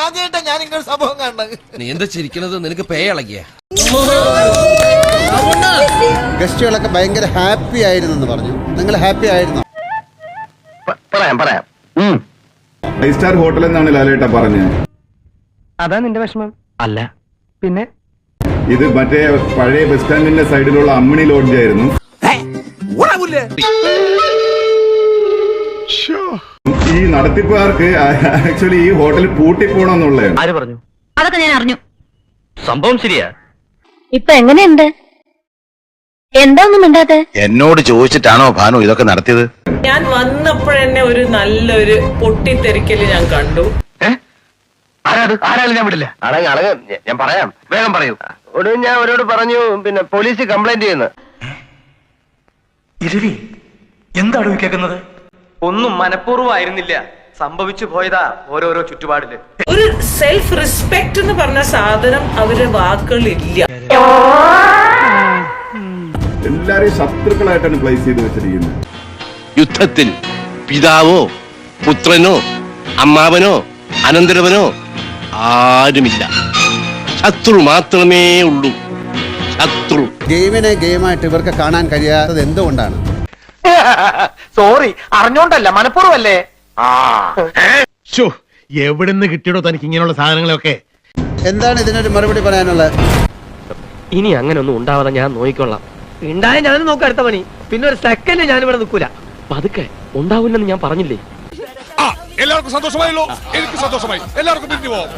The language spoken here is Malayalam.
ആദ്യമായിട്ടാ ഞാൻ ഇങ്ങനെ സംഭവം കണ്ടത്. നീ എന്താ ചിരിക്കണത്? നിനക്ക് പേ ഇളകിയ? ഗസ്റ്റുകളൊക്കെ ഭയങ്കര ഹാപ്പി ആയിരുന്നു പറഞ്ഞു. നിങ്ങൾ ഹാപ്പി ആയിരുന്നോ? പറയാം. 5 സ്റ്റാർ ഹോട്ടൽ എന്നാണ് ലാലേട്ട പറഞ്ഞത്. അതാ നിന്റെ വിഷമം? അല്ല പിന്നെ ഇത് മറ്റേ പഴയ ബസ് സ്റ്റാൻഡിന്റെ സൈഡിലുള്ള അമ്മിണി ലോഡ്ജ് ആയിരുന്നു. ഈ നടത്തിപ്പുകാർക്ക് ആക്ച്വലി ഈ ഹോട്ടൽ പൂട്ടിപ്പോണെന്നുള്ളതാണ്. ആര് പറഞ്ഞു? അതൊക്കെ ഞാൻ അറിഞ്ഞു. സംഭവം ശരിയാ. ഇപ്പൊ എങ്ങനെയുണ്ട്? എന്താ ഒന്നും മിണ്ടാത്തെ? എന്നോട് ചോദിച്ചിട്ടാണോ ഭാനു ഇതൊക്കെ നടത്തിയത്? ഞാൻ വന്നപ്പോഴെന്നെ ഒരു നല്ലൊരു പൊട്ടിത്തെറിക്കല് ഞാൻ കണ്ടു. ആരാലും ഞാൻ വിടില്ല. ഞാൻ പറയാം, വേഗം പറയൂ. ഒടുവിൽ ഞാൻ അവരോട് പറഞ്ഞു, പിന്നെ പോലീസ് കംപ്ലൈന്റ് ചെയ്യുന്നു. എന്താണ് കേൾക്കുന്നത്? ഒന്നും മനഃപൂർവ്വമായിരുന്നില്ല, സംഭവിച്ചു പോയതാ ഓരോരോ ചുറ്റുപാടില്. ഒരു സെൽഫ് റെസ്പെക്ട് എന്ന് പറഞ്ഞ സാധനം അവരുടെ വാക്കുകളില്ല. എല്ലാരെയും ശത്രുക്കളായിട്ടാണ് പ്ലേസ് ചെയ്ത് വെച്ചിരിക്കുന്നത്. യുദ്ധത്തിൽ പിതാവോ പുത്രനോ അമ്മാവനോ അനന്തരവനോ ആരുമില്ല. ശത്രു മാത്രമേ ഉള്ളൂ. ശത്രു. ഗെയിമിനെ ഗെയിമായിട്ട് ഇവർക്ക് കാണാൻ കഴിയാത്തത് എന്തുകൊണ്ടാണ്? സോറി, അറിഞ്ഞോണ്ടല്ല, മനഃപൂർവ്വമല്ലേ. എവിടുന്ന് കിട്ടിയോ തനിക്ക് ഇങ്ങനെയുള്ള സാധനങ്ങളൊക്കെ? എന്താണ് ഇതിനൊരു മറുപടി പറയാനുള്ളത്? ഇനി അങ്ങനെ ഒന്നും ഉണ്ടാവാതെ ഞാൻ നോക്കിക്കൊള്ളാം. ഉണ്ടായ ഞാൻ നോക്കാം അടുത്ത പണി. പിന്നെ ഒരു സെക്കൻഡ് ഞാൻ ഇവിടെ നിൽക്കൂല. പതുക്കെ ഉണ്ടാവില്ലെന്ന് ഞാൻ പറഞ്ഞില്ലേ. എല്ലാവർക്കും സന്തോഷമായല്ലോ? എനിക്ക് സന്തോഷമായി. എല്ലാവർക്കും പിരിഞ്ഞു പോവാം.